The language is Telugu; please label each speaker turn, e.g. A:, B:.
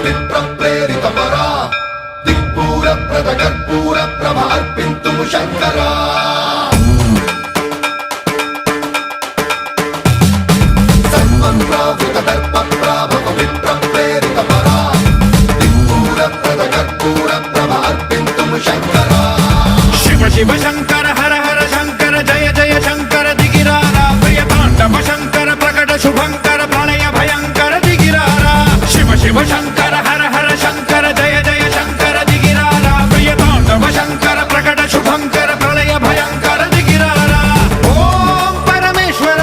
A: పవిత్ర ప్రేరిత పరా దిక్పూర ప్రద కర్పూర ప్రభ అర్పింతుము శంకరా సన్మన్రావృత దర్ప ప్రాభ పవిత్ర ప్రేరిత పరా దిక్పూర ప్రద కర్పూర ప్రభ అర్పింతుము శంకరా
B: శివ శివ శంకర